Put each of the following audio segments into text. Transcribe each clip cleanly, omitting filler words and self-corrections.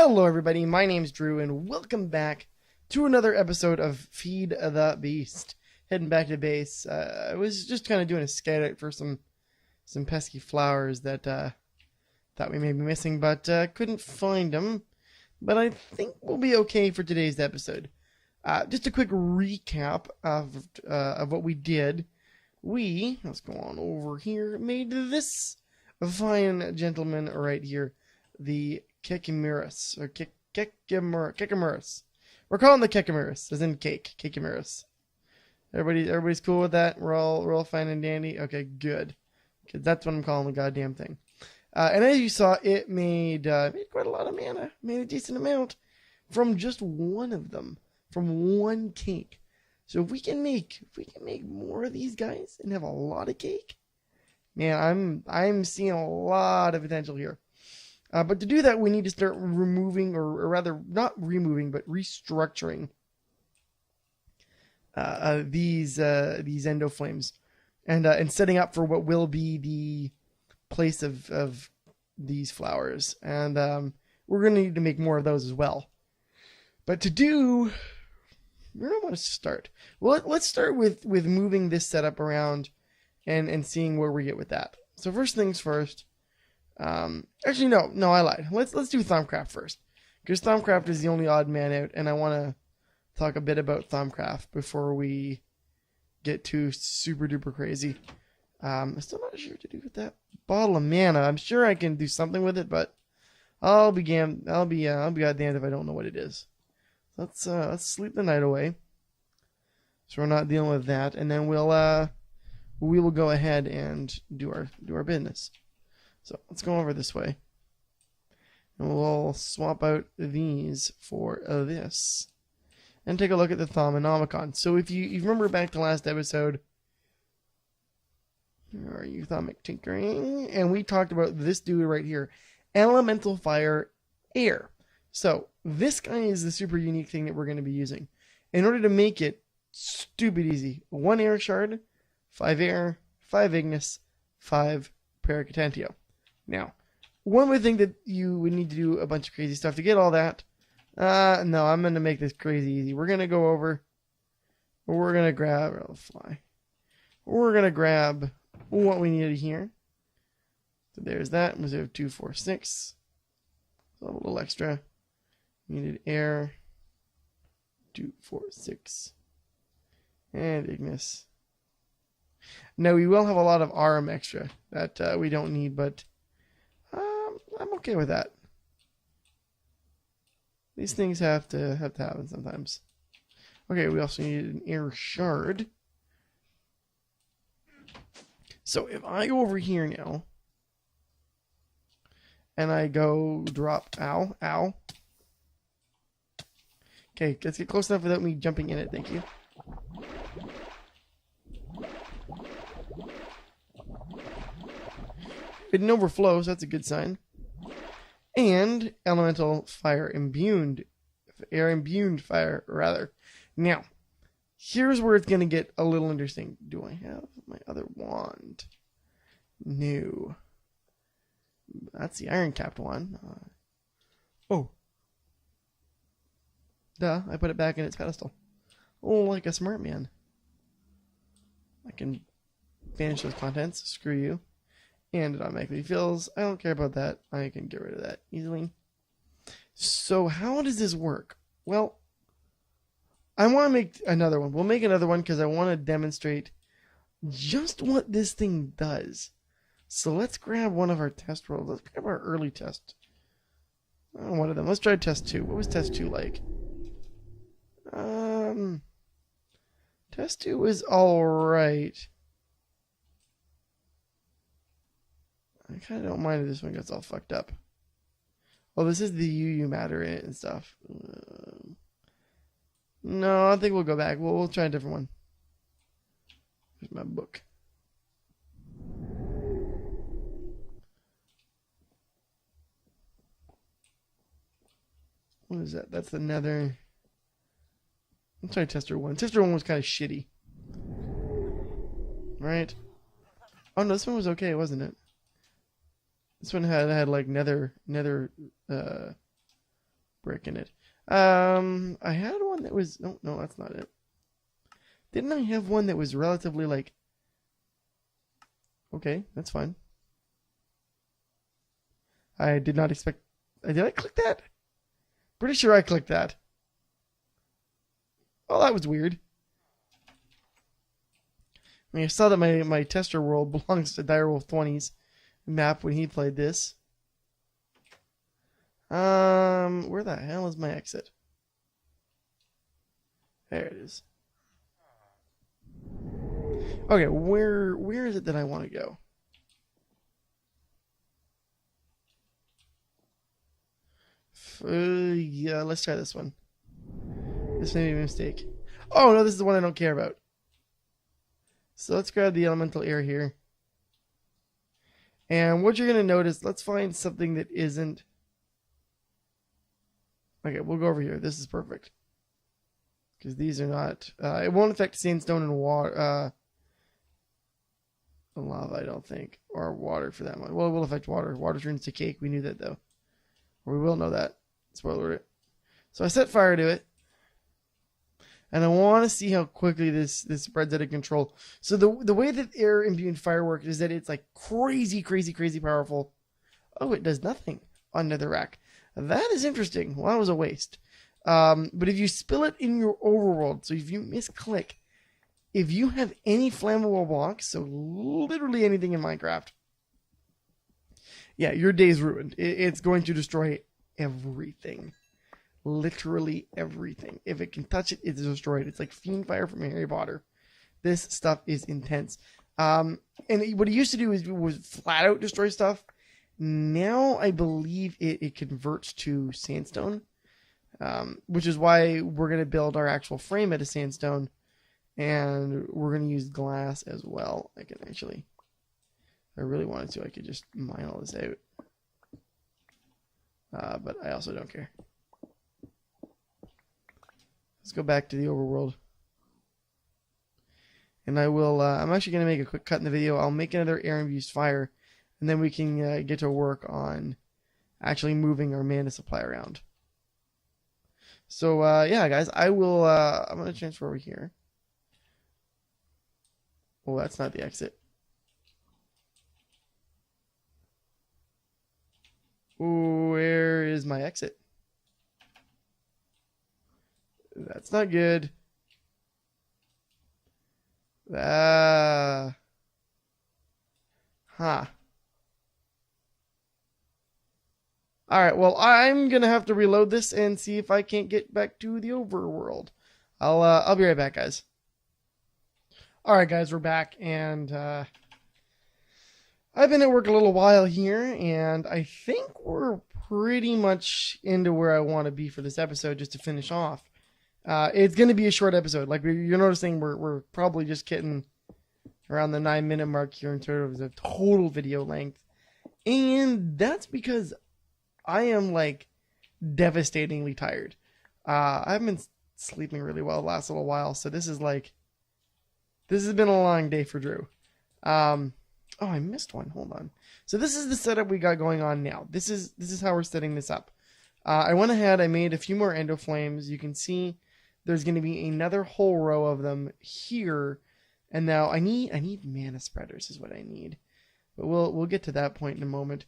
Hello everybody, my name's Drew and welcome back to another episode of Feed the Beast. Heading back to base. I was just kind of doing a scout out for some pesky flowers that thought we may be missing, but couldn't find them. But I think we'll be okay for today's episode. Just a quick recap of what we did. Let's go on over here, made this fine gentleman right here, the Kekimerus, or Kekimerus. We're calling the Kekimerus, as in cake, Kekimerus. Everybody's cool with that? We're all fine and dandy? Okay, good. Because that's what I'm calling the goddamn thing. And as you saw, it made quite a lot of mana. Made a decent amount from just one of them, from one cake. So if we can make more of these guys and have a lot of cake, man, I'm seeing a lot of potential here. But to do that, we need to start removing, or rather, not removing, but restructuring these endo flames, and setting up for what will be the place of these flowers. And we're going to need to make more of those as well. But to do, where do I want to start? Well, let's start with moving this setup around and seeing where we get with that. So first things first. Actually, no, I lied. Let's do Thaumcraft first, because Thaumcraft is the only odd man out, and I want to talk a bit about Thaumcraft before we get too super duper crazy. I'm still not sure what to do with that bottle of mana. I'm sure I can do something with it, but I'll be goddamned if I don't know what it is. Let's sleep the night away, so we're not dealing with that, and then we will go ahead and do our business. So let's go over this way, and we'll swap out these for this, and take a look at the Thaumonomicon. So if you remember back to last episode, where are you, Thaumic Tinkering? And we talked about this dude right here, Elemental Fire Air. So this guy is the super unique thing that we're going to be using. In order to make it stupid easy, 1 air shard, 5 air, 5 ignis, 5 Paracatantio. Now, one would think that you would need to do a bunch of crazy stuff to get all that. No, I'm going to make this crazy easy. We're going to go over. We're going to grab. I'll fly. We're going to grab what we needed here. So there's that. We have 2, 4, 6. So a little extra. We needed air. 2, 4, 6. And ignis. Now, we will have a lot of RM extra that we don't need, but I'm okay with that. These things have to happen sometimes. Okay, we also need an air shard. So if I go over here now, and I go drop, ow. Okay, let's get close enough without me jumping in it, thank you. It didn't overflow, so that's a good sign. And Elemental Fire Imbued. Air Imbued Fire, rather. Now, here's where it's going to get a little interesting. Do I have my other wand? No. That's the Iron Capped one. Oh. Duh, I put it back in its pedestal. Oh, like a smart man. I can banish those contents. Screw you. And it automatically fills. I don't care about that. I can get rid of that easily. So how does this work? Well, I want to make another one. We'll make another one because I want to demonstrate just what this thing does. So let's grab one of our test rolls. Let's grab our early test. One of them. Let's try test 2. What was test 2 like? Test 2 was alright. I kind of don't mind if this one gets all fucked up. Oh, this is the UU matter in it and stuff. No, I think we'll go back. We'll try a different one. Here's my book. What is that? That's the nether. Let's try Tester 1. Tester 1 was kind of shitty. Right? Oh no, this one was okay, wasn't it? This one had like nether brick in it. I had one that was... No, that's not it. Didn't I have one that was relatively like... Okay, that's fine. I did not expect... Did I click that? Pretty sure I clicked that. Oh, that was weird. I mean, I saw that my tester world belongs to Direwolf 20's map when he played this. Where the hell is my exit? There it is. Okay, where is it that I want to go? Yeah, let's try this one. This may be a mistake. Oh no, this is the one I don't care about. So let's grab the elemental air here. And what you're going to notice, let's find something that isn't... Okay, we'll go over here. This is perfect. Because these are not... it won't affect sandstone and water... lava, I don't think. Or water for that one. Well, it will affect water. Water turns to cake. We knew that, though. Or we will know that. Spoiler alert. So I set fire to it. And I want to see how quickly this spreads out of control. So the way that air imbued fire works is that it's like crazy powerful. Oh, it does nothing on netherrack. That is interesting. Well, that was a waste. But if you spill it in your overworld, so if you misclick, if you have any flammable blocks, so literally anything in Minecraft, yeah, your day's ruined. It's going to destroy everything. Literally everything. If it can touch it, it's destroyed. It's like fiend fire from Harry Potter. This stuff is intense. And what it used to do was flat out destroy stuff. Now I believe it converts to sandstone, which is why we're going to build our actual frame out of sandstone, and we're going to use glass as well. I can actually, if I really wanted to, I could just mine all this out. But I also don't care. Let's go back to the overworld. And I will, I'm actually going to make a quick cut in the video. I'll make another air-infused fire, and then we can get to work on actually moving our mana supply around. So, yeah, guys, I will, I'm going to transfer over here. Oh, that's not the exit. Where is my exit? That's not good. Huh. Alright, well, I'm gonna have to reload this and see if I can't get back to the overworld. I'll be right back, guys. Alright, guys, we're back, and I've been at work a little while here, and I think we're pretty much into where I want to be for this episode, just to finish off. It's going to be a short episode. Like you're noticing, we're probably just getting around the 9-minute mark here in terms of total video length. And that's because I am like devastatingly tired. I've been sleeping really well the last little while. So this has been a long day for Drew. Oh, I missed one. Hold on. So this is the setup we got going on now. This is how we're setting this up. I went ahead, I made a few more endo flames. You can see there's going to be another whole row of them here. And now I need mana spreaders is what I need. But we'll get to that point in a moment.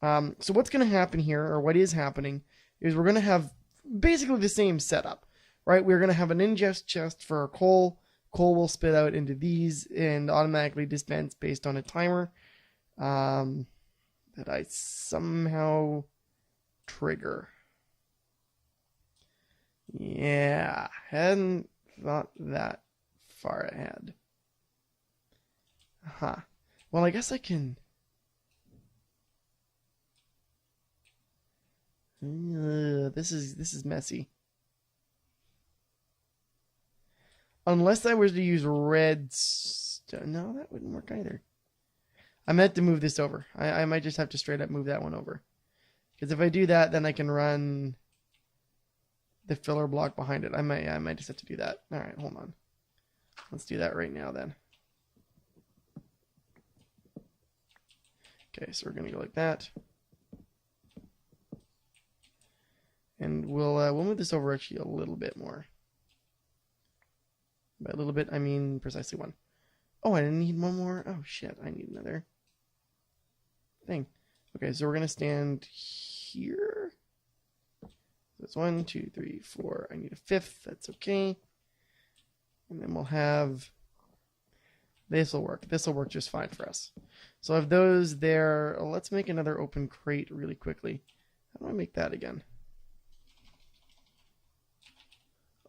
So what's going to happen here, or what is happening, is we're going to have basically the same setup, right? We're going to have an ingest chest for our coal. Coal will spit out into these and automatically dispense based on a timer that I somehow trigger. Yeah, hadn't thought that far ahead. Huh. Well, I guess I can... this is messy. Unless I was to use red stone. No, that wouldn't work either. I meant to move this over. I might just have to straight up move that one over. Because if I do that, then I can run the filler block behind it. I might just have to do that. Alright, hold on. Let's do that right now then. Okay, so we're going to go like that. And we'll move this over actually a little bit more. By a little bit, I mean precisely 1. Oh, I need 1 more. Oh shit, I need another thing. Okay, so we're gonna stand here. That's 1, 2, 3, 4. I need a 5th. That's okay. And then we'll have. This will work. This will work just fine for us. So I have those there. Let's make another open crate really quickly. How do I make that again?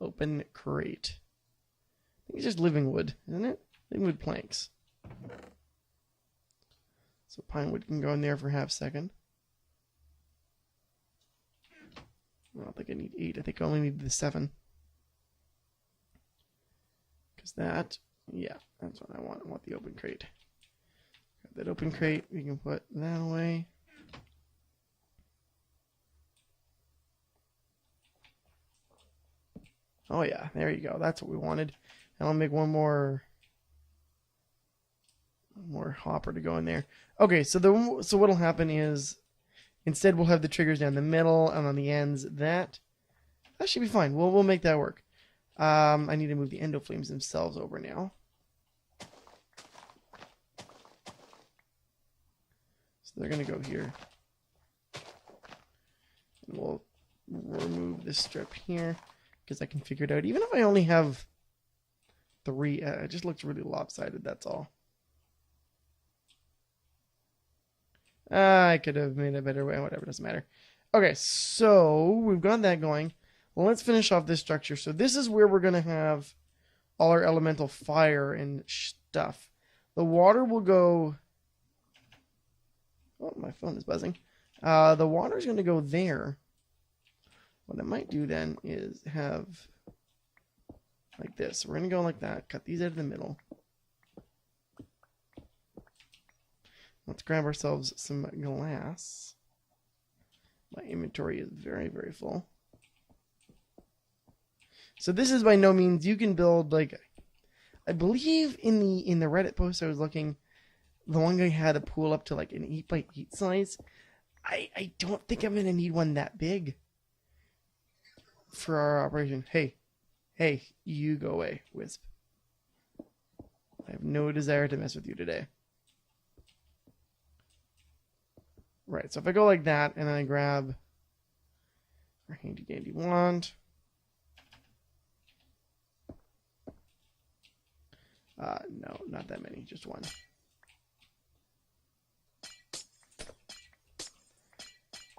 Open crate. I think it's just living wood, isn't it? Living wood planks. So pine wood can go in there for half a second. I don't think I need 8. I think I only need the 7. Because that, yeah, that's what I want. I want the open crate. Got that open crate. We can put that away. Oh yeah, there you go. That's what we wanted. And I'll make one more hopper to go in there. Okay, so what'll happen is instead we'll have the triggers down the middle and on the ends. That should be fine. We'll make that work. I need to move the endo flames themselves over now. So they're gonna go here. And we'll remove this strip here because I can figure it out. Even if I only have 3, it just looks really lopsided, that's all. I could have made a better way, whatever, doesn't matter. Okay, so we've got that going. Well, let's finish off this structure. So this is where we're going to have all our elemental fire and stuff. The water will go... Oh, my phone is buzzing. The water is going to go there. What I might do then is have like this. We're going to go like that. Cut these out of the middle. Let's grab ourselves some glass. My inventory is very, very full. So this is by no means, you can build like, I believe in the Reddit post I was looking, the one guy had a pool up to like an 8x8 size. I don't think I'm going to need one that big for our operation. Hey, you go away, Wisp. I have no desire to mess with you today. Right, so if I go like that and I grab our handy dandy wand. No, not that many, just 1.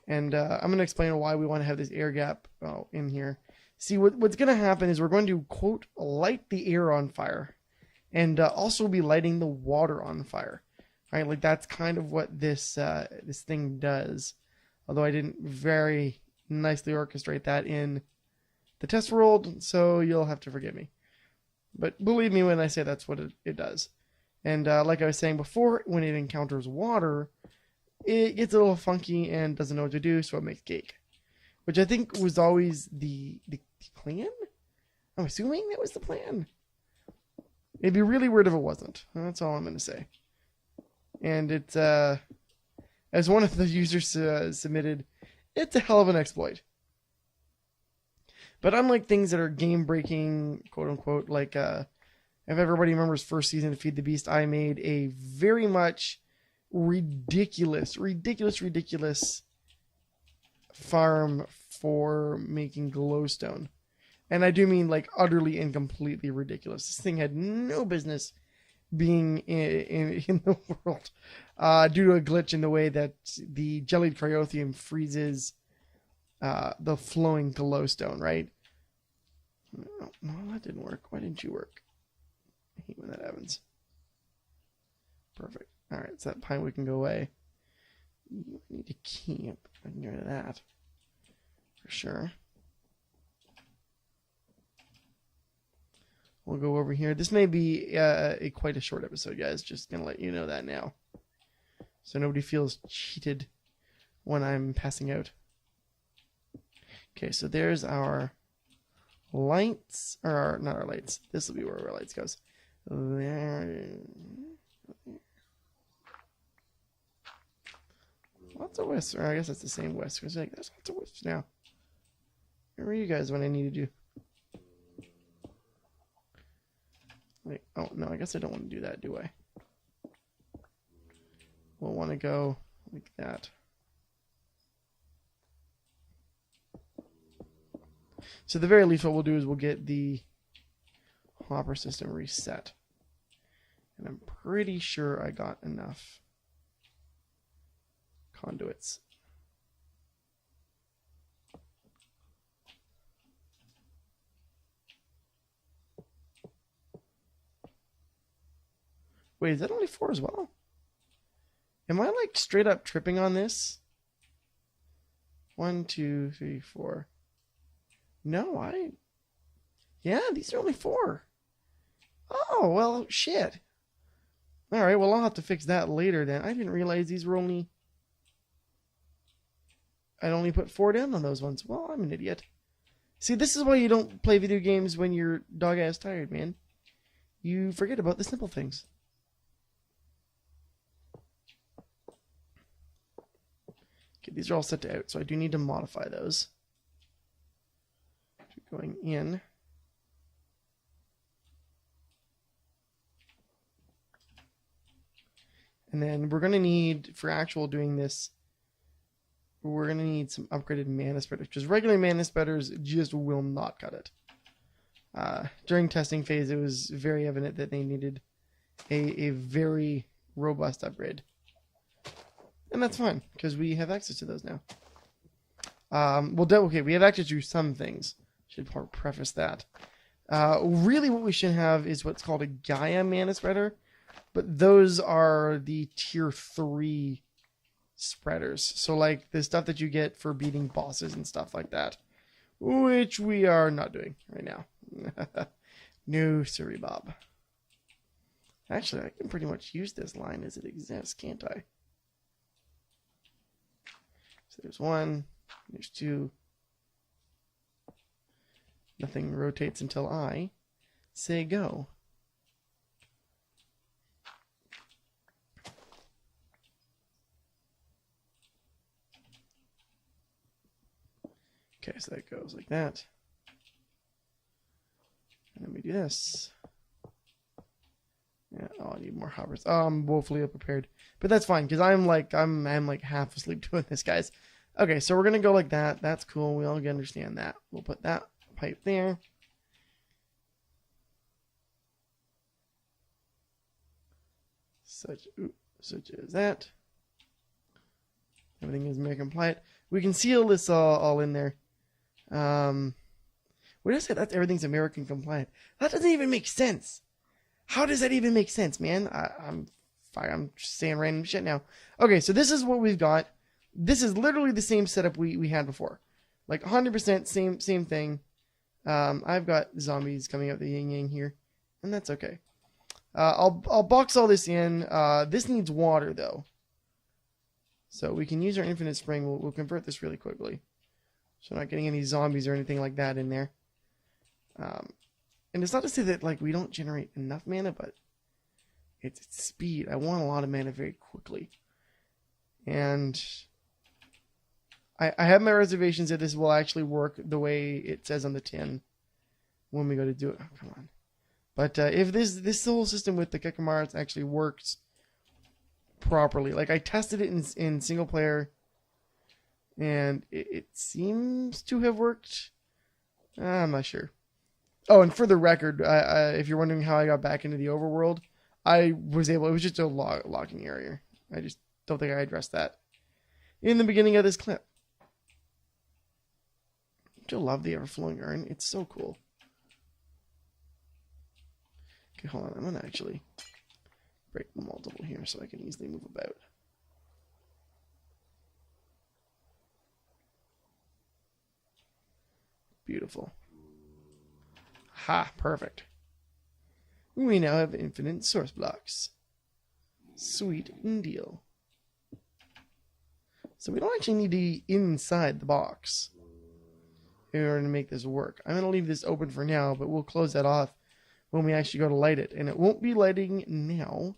And I'm going to explain why we want to have this air gap in here. See, what's going to happen is we're going to, quote, light the air on fire. And also be lighting the water on fire. Right, like that's kind of what this thing does. Although I didn't very nicely orchestrate that in the test world, so you'll have to forgive me. But believe me when I say that's what it does. And like I was saying before, when it encounters water, it gets a little funky and doesn't know what to do, so it makes cake. Which I think was always the plan? I'm assuming that was the plan. It'd be really weird if it wasn't. That's all I'm going to say. And it's, as one of the users submitted, it's a hell of an exploit. But unlike things that are game-breaking, quote-unquote, like, if everybody remembers first season of Feed the Beast, I made a very much ridiculous farm for making glowstone. And I do mean, like, utterly and completely ridiculous. This thing had no business being in the world due to a glitch in the way that the jellied cryothium freezes the flowing glowstone, right? No, that didn't work. Why didn't you work? I hate when that happens. Perfect. Alright, so that pine wood can go away. You need to keep. I can get rid of that. For sure. We'll go over here. This may be quite a short episode, guys. Just going to let you know that now. So nobody feels cheated when I'm passing out. Okay, so there's our lights. Or not our lights. This will be where our lights goes. There. Lots of wisps. Or I guess that's the same wisp. Because like, there's lots of wisps now. Where were you guys when I needed you? Wait, oh no, I guess I don't want to do that, do I? We'll want to go like that. So at the very least what we'll do is we'll get the hopper system reset. And I'm pretty sure I got enough conduits. Wait, is that only 4 as well? Am I like straight up tripping on this? 1, 2, 3, 4. No, yeah, these are only 4. Oh, well, shit. Alright, well, I'll have to fix that later then. I didn't realize these were only... I'd only put 4 down on those ones. Well, I'm an idiot. See, this is why you don't play video games when you're dog-ass tired, man. You forget about the simple things. Okay, these are all set to out, so I do need to modify those. Going in. And then we're going to need, for actual doing this, we're going to need some upgraded mana spreaders, because regular mana spreaders just will not cut it. During testing phase, it was very evident that they needed a very robust upgrade. And that's fine, because we have access to those now. Okay, we have access to some things. Should preface that. Really what we should have is what's called a Gaia mana spreader, but those are the tier 3 spreaders. So like the stuff that you get for beating bosses and stuff like that, which we are not doing right now. No, sorry, Bob. Actually, I can pretty much use this line as it exists, can't I? So there's 1, there's 2. Nothing rotates until I say go. Okay, so that goes like that. And then we do this. Yeah, oh, I need more hoppers. Oh, I'm woefully unprepared. But that's fine, because I'm like half asleep doing this, guys. Okay, so we're gonna go like that. That's cool. We all understand that. We'll put that pipe there. Such as that. Everything is mere compliant. We can seal this all in there. What did I say? That's everything's American compliant. That doesn't even make sense. How does that even make sense, man? I'm just saying random shit now. Okay, so this is what we've got. This is literally the same setup we had before. Like 100% same thing. I've got zombies coming out the yin yang here, and that's okay. I'll box all this in. This needs water though, so we can use our infinite spring. We'll convert this really quickly, so we're not getting any zombies or anything like that in there. And it's not to say that like we don't generate enough mana, but it's speed. I want a lot of mana very quickly, and I have my reservations that this will actually work the way it says on the tin when we go to do it. Oh, come on. But if this whole system with the Kikamaras actually works properly, like I tested it in single player, and it seems to have worked. I'm not sure. Oh, and for the record, if you're wondering how I got back into the overworld, I was able. It was just a locking area. I just don't think I addressed that in the beginning of this clip. I love the ever-flowing urn. It's so cool. Okay, hold on. I'm going to actually break multiple here so I can easily move about. Beautiful. Ha! Perfect. We now have infinite source blocks. Sweet deal. So we don't actually need to be inside the box in order to make this work. I'm going to leave this open for now, but we'll close that off when we actually go to light it. And it won't be lighting now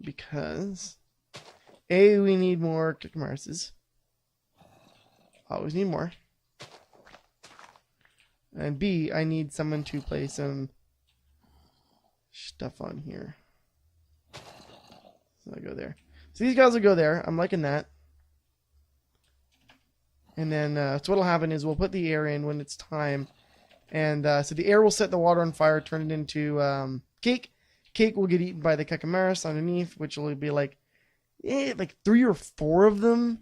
because A, we need more Kikamaras. Always need more. And B, I need someone to play some stuff on here. So I go there. So these guys will go there. I'm liking that. And then, so what'll happen is we'll put the air in when it's time. And so the air will set the water on fire, turn it into cake. Cake will get eaten by the Kakamaris underneath, which will be like 3 or 4 of them.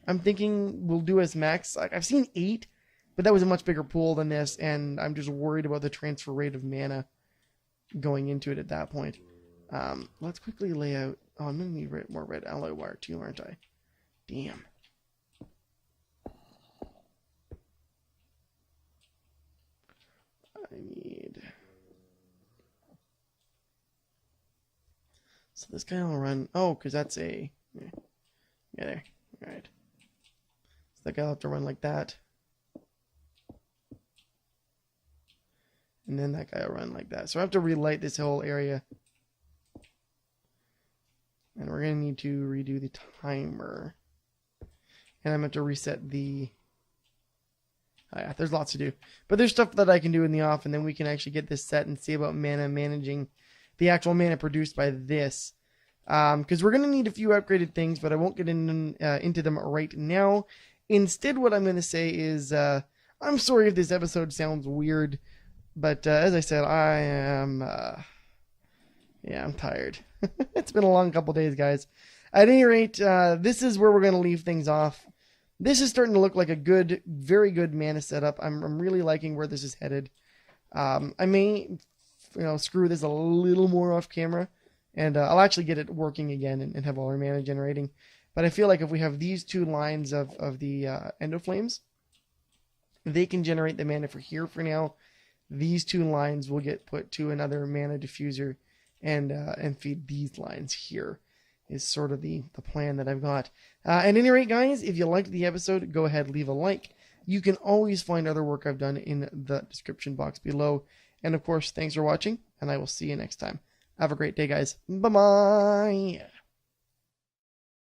I'm thinking we'll do as max. Like, I've seen 8, but that was a much bigger pool than this, and I'm just worried about the transfer rate of mana going into it at that point. Let's quickly lay out. Oh, I'm going to need more red alloy wire too, aren't I? Damn. I need... So this guy will run... Oh, because that's a... Yeah, there. Alright. So that guy will have to run like that. And then that guy will run like that. So I have to relight this whole area. And we're going to need to redo the timer. And I'm going to have to reset the... Oh yeah, there's lots to do. But there's stuff that I can do in the off, and then we can actually get this set and see about mana managing the actual mana produced by this. Because we're going to need a few upgraded things, but I won't get into them right now. Instead, what I'm going to say is, I'm sorry if this episode sounds weird, but as I said, I am, yeah, I'm tired. It's been a long couple days, guys. At any rate, this is where we're going to leave things off. This is starting to look like a good, very good mana setup. I'm really liking where this is headed. I may, screw this a little more off camera, and I'll actually get it working again and have all our mana generating. But I feel like if we have these 2 lines of the Endoflames, they can generate the mana for here for now. These 2 lines will get put to another mana diffuser and feed these lines here. Is sort of the plan that I've got. At any rate, guys, if you liked the episode, go ahead, leave a like. You can always find other work I've done in the description box below. And of course, thanks for watching, and I will see you next time. Have a great day, guys. Bye-bye.